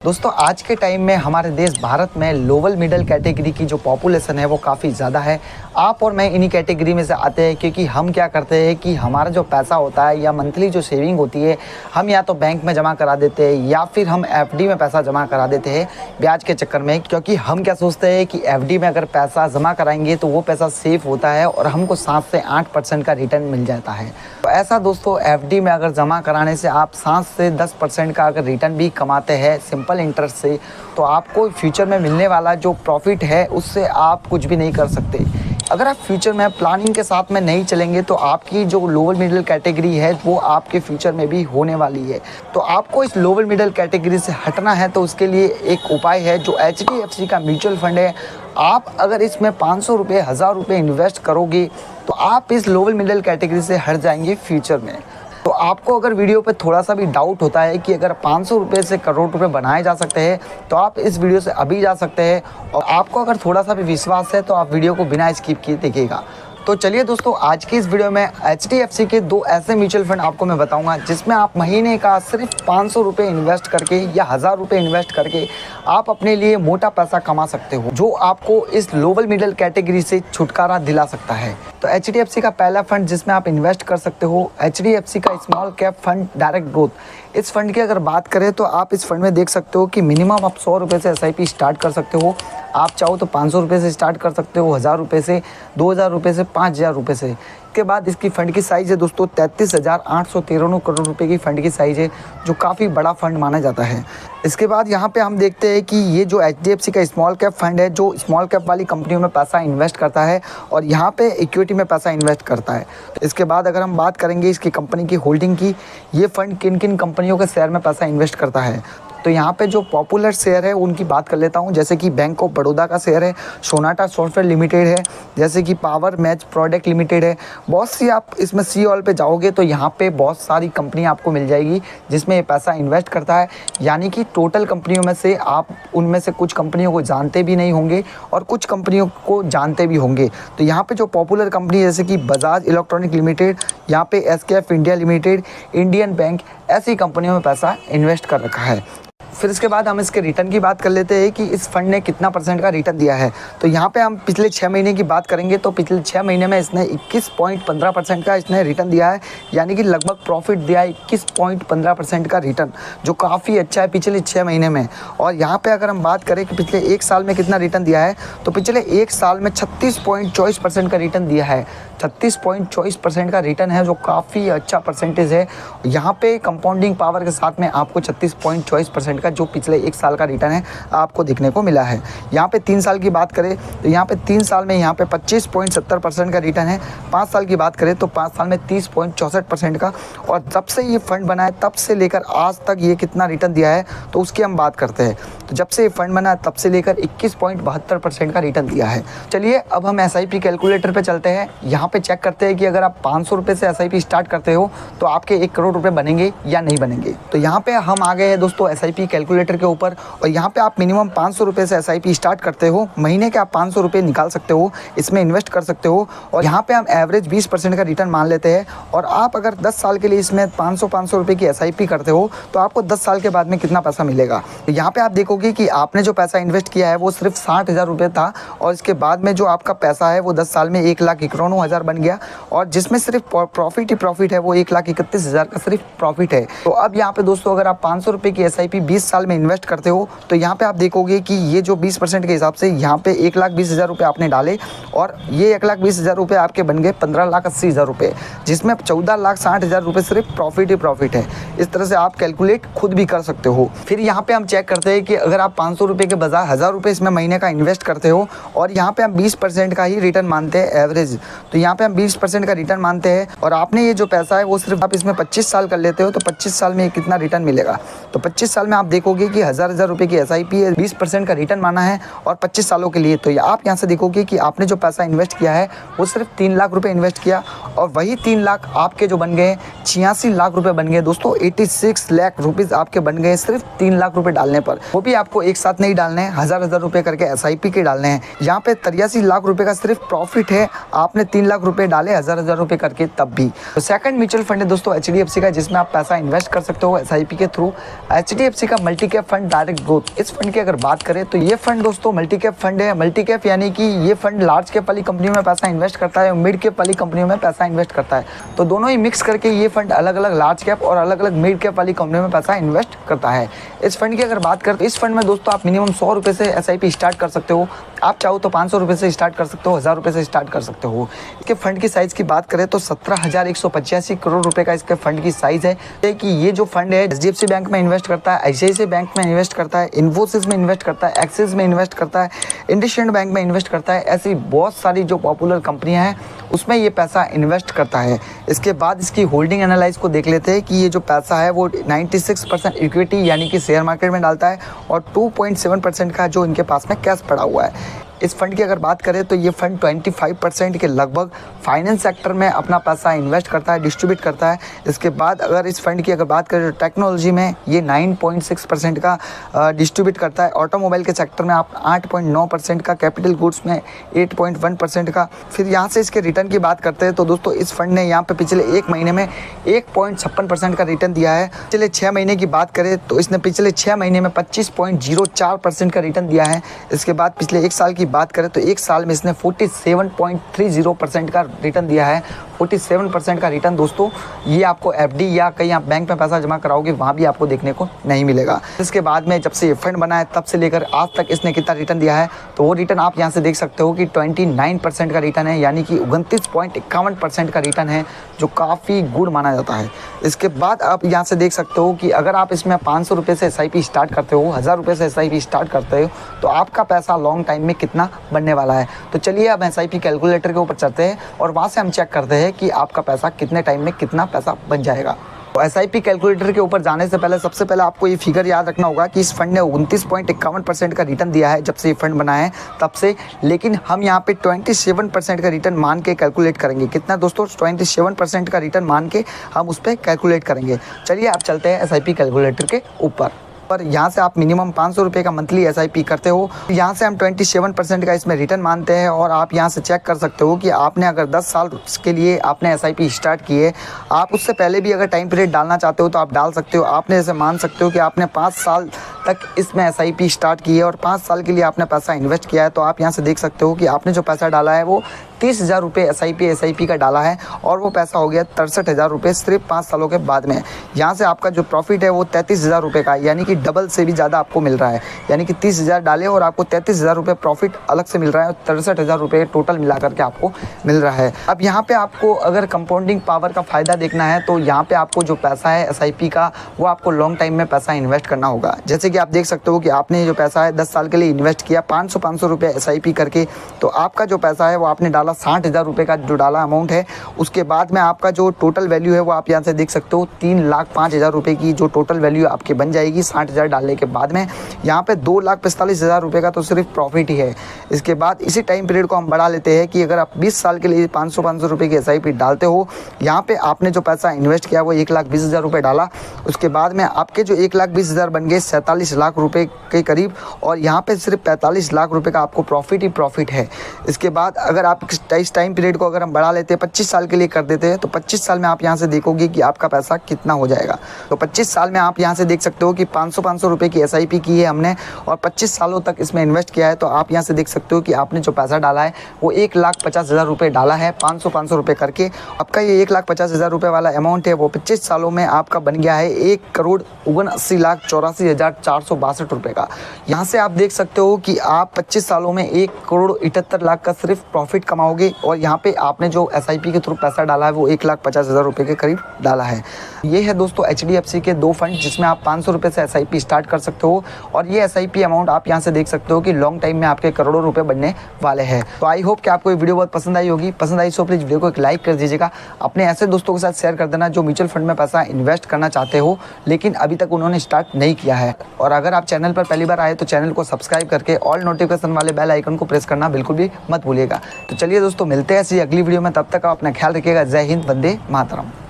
दोस्तों आज के टाइम में हमारे देश भारत में लोअर मिडिल कैटेगरी की जो पॉपुलेशन है वो काफ़ी ज़्यादा है। आप और मैं इन्हीं कैटेगरी में से आते हैं क्योंकि हम क्या करते हैं कि हमारा जो पैसा होता है या मंथली जो सेविंग होती है हम या तो बैंक में जमा करा देते हैं या फिर हम एफडी में पैसा जमा करा देते हैं ब्याज के चक्कर में। क्योंकि हम क्या सोचते हैं कि एफडी में अगर पैसा जमा कराएंगे तो वो पैसा सेफ होता है और हमको 7 से 8% का रिटर्न मिल जाता है। तो ऐसा दोस्तों एफडी में अगर जमा कराने से आप 7 से 10% का अगर रिटर्न भी कमाते हैं सिंपल इंटरेस्ट से, तो आपको फ्यूचर में मिलने वाला जो प्रॉफिट है उससे आप कुछ भी नहीं कर सकते। अगर आप फ्यूचर में प्लानिंग के साथ में नहीं चलेंगे तो आपकी जो लोअर मिडिल कैटेगरी है वो आपके फ्यूचर में भी होने वाली है। तो आपको इस लोअर मिडिल कैटेगरी से हटना है तो उसके लिए एक उपाय है जो HDFC का म्यूचुअल फंड है। आप अगर इसमें 500 रुपये 1000 रुपये इन्वेस्ट करोगे तो आप इस लोअर मिडिल कैटेगरी से हट जाएंगे फ्यूचर में। तो आपको अगर वीडियो पे थोड़ा सा भी डाउट होता है कि अगर 500 रुपये से करोड़ रुपए बनाए जा सकते हैं तो आप इस वीडियो से अभी जा सकते हैं। और आपको अगर थोड़ा सा भी विश्वास है तो आप वीडियो को बिना स्किप किए देखिएगा। तो चलिए दोस्तों आज की इस वीडियो में HDFC के 2 ऐसे म्यूचुअल फंड आपको मैं बताऊंगा जिसमें आप महीने का सिर्फ 500 रुपये इन्वेस्ट करके या 1000 रुपये इन्वेस्ट करके आप अपने लिए मोटा पैसा कमा सकते हो, जो आपको इस लोअर मिडिल कैटेगरी से छुटकारा दिला सकता है। तो HDFC का पहला फंड जिसमें आप इन्वेस्ट कर सकते हो HDFC का small cap fund direct growth. इस फंड की अगर बात करें तो आप इस फंड में देख सकते हो कि मिनिमम आप 100 रुपये से SIP स्टार्ट कर सकते हो। आप चाहो तो 500 रुपये से स्टार्ट कर सकते हो, 1000 रुपये से, 2000 रुपये से, 5000 रुपये से। इसके बाद इसकी फ़ंड की साइज़ है दोस्तों 33,893 करोड़ रुपए की फ़ंड की साइज़ है, जो काफ़ी बड़ा फंड माना जाता है। इसके बाद यहाँ पे हम देखते हैं कि ये जो HDFC का स्मॉल कैप फंड है जो स्मॉल कैप वाली कंपनियों में पैसा इन्वेस्ट करता है और यहाँ पे इक्विटी में पैसा इन्वेस्ट करता है। इसके बाद अगर हम बात करेंगे इसकी कंपनी की होल्डिंग की, ये फंड किन किन कंपनियों के शेयर में पैसा इन्वेस्ट करता है, तो यहाँ पे जो पॉपुलर शेयर है उनकी बात कर लेता हूँ। जैसे कि बैंक ऑफ बड़ौदा का शेयर है, सोनाटा सॉफ्टवेयर लिमिटेड है, जैसे कि पावर मैच प्रोडक्ट लिमिटेड है। बहुत सी आप इसमें सी ऑल पे जाओगे तो यहाँ पे बहुत सारी कंपनी आपको मिल जाएगी जिसमें ये पैसा इन्वेस्ट करता है। यानी कि टोटल कंपनियों में से आप उनमें से कुछ कंपनियों को जानते भी नहीं होंगे और कुछ कंपनियों को जानते भी होंगे। तो यहाँ पे जो पॉपुलर कंपनी जैसे कि बजाज इलेक्ट्रॉनिक लिमिटेड, यहाँ पे SKF India limited, Indian bank, ऐसी कंपनियों में पैसा इन्वेस्ट कर रखा है। फिर इसके बाद हम इसके रिटर्न की बात कर लेते हैं कि इस फंड ने कितना % का रिटर्न दिया है। तो यहाँ पे हम पिछले 6 महीने की बात करेंगे तो पिछले 6 महीने में इसने 21.15% का इसने रिटर्न दिया है। यानी कि लगभग प्रॉफिट दिया है 21.15% का रिटर्न, जो काफ़ी अच्छा है पिछले 6 महीने में। और यहाँ पे अगर हम बात करें कि पिछले 1 साल में कितना रिटर्न दिया है, तो पिछले 1 साल में 36.24% का रिटर्न दिया है। 36.24% का रिटर्न है, जो काफ़ी अच्छा परसेंटेज है। यहाँ पे कंपाउंडिंग पावर के साथ में आपको 36.24% का जो पिछले 1 साल का रिटर्न है आपको देखने को मिला है। यहाँ पे 3 साल की बात करें तो यहाँ पे 3 साल में यहाँ पे 25.70% का रिटर्न है। 5 साल की बात करें तो 5 साल में 30.64% का। और जब से ये फंड बना है तब से लेकर आज तक ये कितना रिटर्न दिया है तो उसकी हम बात करते हैं। तो जब से ये फंड बना है तब से लेकर 21.72% का रिटर्न दिया है। चलिए अब हम SIP कैलकुलेटर पे चलते हैं। यहाँ पे चेक करते हैं कि अगर आप 500 रुपये से SIP स्टार्ट करते हो तो आपके 1 करोड़ रुपए बनेंगे या नहीं बनेंगे। तो यहाँ पे हम आ गए हैं दोस्तों SIP कैलकुलेटर के ऊपर। और यहाँ पे आप मिनिमम 500 रुपये से SIP स्टार्ट करते हो, महीने के आप 500 रुपये निकाल सकते हो, इसमें इन्वेस्ट कर सकते हो। और यहाँ पे हम एवरेज 20% का रिटर्न मान लेते हैं। और आप अगर 10 साल के लिए इसमें 500 रुपये की SIP करते हो तो आपको 10 साल के बाद में कितना पैसा मिलेगा। तो यहाँ पे आप देखोगे कि आपने जो पैसा इन्वेस्ट किया है वो सिर्फ 60,000 रुपये था और इसके बाद में जो आपका पैसा है वो 10 साल में 1,91,000 बन गया। और जिसमें सिर्फ प्रॉफिट ही प्रॉफिट है, वो 1,31,000 का सिर्फ प्रॉफिट है। तो अब यहाँ पे दोस्तों अगर आप 500 रुपये की SIP 20 साल में इन्वेस्ट करते हो तो यहाँ पे आप देखोगे कि ये जो 20% के हिसाब से यहाँ पे 1,20,000 रुपये आपने डाले और ये 1,20,000 रुपये आपके बन गए 15,80,000 रुपये, जिसमें 14,60,000 रुपये सिर्फ प्रॉफिट ही प्रॉफिट है। इस तरह से आप कैलकुलेट खुद भी कर सकते हो। फिर यहाँ पे हम चेक करते हैं कि अगर आप 500 रुपये के बजाय 1000 रुपये इसमें महीने का इन्वेस्ट करते हो और यहाँ पे हम 20% का ही रिटर्न मानते हैं एवरेज। तो यहाँ पे हम 20% का रिटर्न मानते हैं और आपने ये जो पैसा है वो सिर्फ आप इसमें 25 साल कर लेते हो तो 25 साल में कितना रिटर्न मिलेगा। तो 25 साल में आप देखोगे कि 1000 रुपये की SIP है, 20% का रिटर्न माना है और 25 सालों के लिए। तो आप यहाँ से देखोगे कि आपने जो पैसा इन्वेस्ट किया है वो सिर्फ 3 लाख रुपये इन्वेस्ट किया और वही 3 लाख आपके जो बन गए 86 लाख रुपये बन गए दोस्तों। 86 लाख रुपीज़ आपके बन गए सिर्फ 3 लाख रुपये डालने पर। वो भी आपको एक साथ नहीं डालने हैं, 1000 रुपये करके SIP के डालने हैं। यहाँ पे 83 लाख रुपये का सिर्फ प्रॉफिट है, आपने 3 लाख रुपये डाले 1000 रुपये करके तब भी। तो सेकंड म्यूचुअल फंड है दोस्तों HDFC का, जिसमें आप पैसा इन्वेस्ट कर सकते हो SIP के थ्रू। HDFC का multi cap fund direct growth. इस फंड की अगर बात करें तो ये फंड दोस्तों मल्टी कैप फंड है। मल्टी कैप यानी कि ये फंड लार्ज कैप वाली कंपनियों में पैसा इन्वेस्ट करता है और मिड कैप वाली कंपनियों में पैसा इन्वेस्ट करता है। तो दोनों ही मिक्स करके ये फंड अलग अलग लार्ज कैप और अलग अलग मिड कैप वाली कंपनियों में पैसा इन्वेस्ट करता है। इस फंड की अगर बात करें तो इस फंड में दोस्तों आप मिनिमम 100 रुपये से SIP स्टार्ट कर सकते हो। आप चाहो तो 500 रुपये से स्टार्ट कर सकते हो, 1000 रुपये से स्टार्ट कर सकते हो। इसके फंड की साइज़ की बात करें तो 17,185 करोड़ रुपए का इसके फंड की साइज़ है कि ये जो फंड है HDFC बैंक में इन्वेस्ट करता है, ICICI बैंक में इन्वेस्ट करता है, इन्फोसिस में इन्वेस्ट करता है, एक्सिस में इन्वेस्ट करता है, इंडसइंड बैंक में इन्वेस्ट करता है। ऐसी बहुत सारी जो पॉपुलर कंपनियां हैं उसमें ये पैसा इन्वेस्ट करता है। इसके बाद इसकी होल्डिंग एनालाइज को देख लेते हैं कि ये जो पैसा है वो 96% इक्विटी यानी कि शेयर मार्केट में डालता है और 2.7% का जो इनके पास में कैश पड़ा हुआ है। इस फंड की अगर बात करें तो ये फंड 25% के लगभग फाइनेंस सेक्टर में अपना पैसा इन्वेस्ट करता है, डिस्ट्रीब्यूट करता है। इसके बाद अगर इस फंड की अगर बात करें तो टेक्नोलॉजी में ये 9.6% का डिस्ट्रीब्यूट करता है। ऑटोमोबाइल के सेक्टर में आप 8.9% का, कैपिटल गुड्स में 8.1% का। फिर यहाँ से इसके रिटर्न की बात करते हैं तो दोस्तों इस फंड ने यहाँ पे पिछले एक महीने में 1.56% का रिटर्न दिया है। पिछले 6 महीने की बात करें तो इसने पिछले 6 महीने में 25.04% का रिटर्न दिया है। इसके बाद पिछले एक साल की बात करें तो एक साल में इसने 47.30% का रिटर्न दिया है। 47% का रिटर्न दोस्तों ये आपको FD या कहीं आप बैंक में पैसा जमा कराओगे वहाँ भी आपको देखने को नहीं मिलेगा। इसके बाद में जब से ये फंड बना है तब से लेकर आज तक इसने कितना रिटर्न दिया है तो वो रिटर्न आप यहाँ से देख सकते हो कि 29% का रिटर्न है, यानी कि 29.51% का रिटर्न है, जो काफ़ी गुड माना जाता है। इसके बाद आप यहाँ से देख सकते हो कि अगर आप इसमें 500 रुपये से SIP स्टार्ट करते हो, 1000 रुपये से SIP स्टार्ट करते हो तो आपका पैसा लॉन्ग टाइम में कितना बनने वाला है। तो चलिए अब SIP कैलकुलेटर के ऊपर चलते हैं और वहाँ से हम चेक करते हैं कि आपका पैसा कितने टाइम में कितना पैसा बन जाएगा। तो SIP कैलकुलेटर के ऊपर जाने से पहले सबसे पहले आपको ये फिगर याद रखना होगा कि इस फंड ने 29.51% का रिटर्न दिया है जब से ये फंड बना है तब से। लेकिन हम यहाँ पे 27% का रिटर्न मान के कैलकुलेट करेंगे। कितना दोस्तों? 27% का रिटर्न मान के हम उस पर कैलकुलेट करेंगे। चलिए आप चलते हैं SIP कैलकुलेटर के ऊपर। पर यहाँ से आप मिनिमम 500 रुपये का मंथली SIP करते हो। यहाँ से हम 27% का इसमें रिटर्न मानते हैं और आप यहाँ से चेक कर सकते हो कि आपने अगर 10 साल के लिए आपने SIP स्टार्ट किए, आप उससे पहले भी अगर टाइम पीरियड डालना चाहते हो तो आप डाल सकते हो। आपने जैसे मान सकते हो कि आपने 5 साल तक इसमें SIP स्टार्ट की है और 5 साल के लिए आपने पैसा इन्वेस्ट किया है, तो आप यहाँ से देख सकते हो कि आपने जो पैसा डाला है वो 30,000 रुपये SIP का डाला है और वो पैसा हो गया 63,000 रुपये सिर्फ 5 सालों के बाद में। यहाँ से आपका जो प्रॉफिट है वो 33,000 रुपये का, यानी कि डबल से भी ज़्यादा आपको मिल रहा है। यानी कि 30,000 डाले और आपको 33,000 रुपये प्रॉफिट अलग से मिल रहा है और 63,000 रुपये टोटल मिला करके आपको मिल रहा है। अब यहाँ पे आपको अगर कंपाउंडिंग पावर का फ़ायदा देखना है तो यहाँ पे आपको जो पैसा है SIP का वो आपको लॉन्ग टाइम में पैसा इन्वेस्ट करना होगा। जैसे कि आप देख सकते हो कि आपने जो पैसा है 10 साल के लिए इन्वेस्ट किया 500 रुपये SIP करके, तो आपका जो पैसा है वो आपने डाला 60,000 रुपये का जो डाला अमाउंट है। उसके बाद में आपका जो टोटल वैल्यू है वो आप यहाँ से देख सकते हो 3,05,000 रुपये की जो टोटल वैल्यू आपकी बन जाएगी 60,000 डालने के बाद में। यहाँ पे 2,45,000 रुपये का तो सिर्फ प्रॉफिट ही है। इसके बाद इसी टाइम पीरियड को हम बढ़ा लेते हैं कि अगर आप 20 साल के लिए 500 रुपये की SIP डालते हो, यहाँ पे आपने जो पैसा इन्वेस्ट किया वो 1,20,000 रुपये डाला। उसके बाद में आपके जो 1,20,000 बन गए 47 लाख रुपये के करीब और यहाँ पे सिर्फ 45 लाख रुपये का आपको प्रॉफिट ही प्रॉफिट है। इसके बाद अगर आप इस टाइम पीरियड को अगर हम बढ़ा लेते हैं 25 साल के लिए कर देते हैं तो 25 साल में आप यहाँ से देखोगे कि आपका पैसा कितना हो जाएगा। तो 25 साल में आप यहाँ से देख सकते हो कि 500 रुपये की SIP की है हमने और 25 सालों तक इसमें इन्वेस्ट किया है। तो आप यहाँ से देख सकते हो कि आपने जो पैसा डाला है वो 1,50,000 रुपये डाला है 500 रुपये करके। आपका ये 1,50,000 रुपये वाला अमाउंट है वो 25 सालों में आपका बन गया है 1,79,84,462 रुपये का। यहाँ से आप देख सकते हो कि आप 25 सालों में 1,78,00,000 का सिर्फ प्रॉफिट कमाओगे और यहाँ पे आपने जो SIP के थ्रू पैसा डाला है वो 1,50,000 रुपये के करीब डाला है। ये है दोस्तों HDFC के 2 फंड जिसमें आप 500 रुपये से SIP स्टार्ट कर सकते हो और ये SIP अमाउंट आप यहाँ से देख सकते हो कि लॉन्ग टाइम में आपके करोड़ों रुपए बनने वाले हैं। तो आई होप कि आपको ये वीडियो बहुत पसंद आई होगी। पसंद आई तो प्लीज़ वीडियो को एक लाइक कर दीजिएगा। अपने ऐसे दोस्तों के साथ शेयर कर देना जो म्यूचुअल फंड में पैसा इन्वेस्ट करना चाहते हो लेकिन अभी तक उन्होंने स्टार्ट नहीं किया है। और अगर आप चैनल पर पहली बार आए तो चैनल को सब्सक्राइब करके ऑल नोटिफिकेशन वाले बेल आइकन को प्रेस करना बिल्कुल भी मत भूलिएगा। तो चलिए दोस्तों मिलते हैं ऐसी अगली वीडियो में, तब तक आप अपना ख्याल रखिएगा। जय हिंद, वंदे मातरम।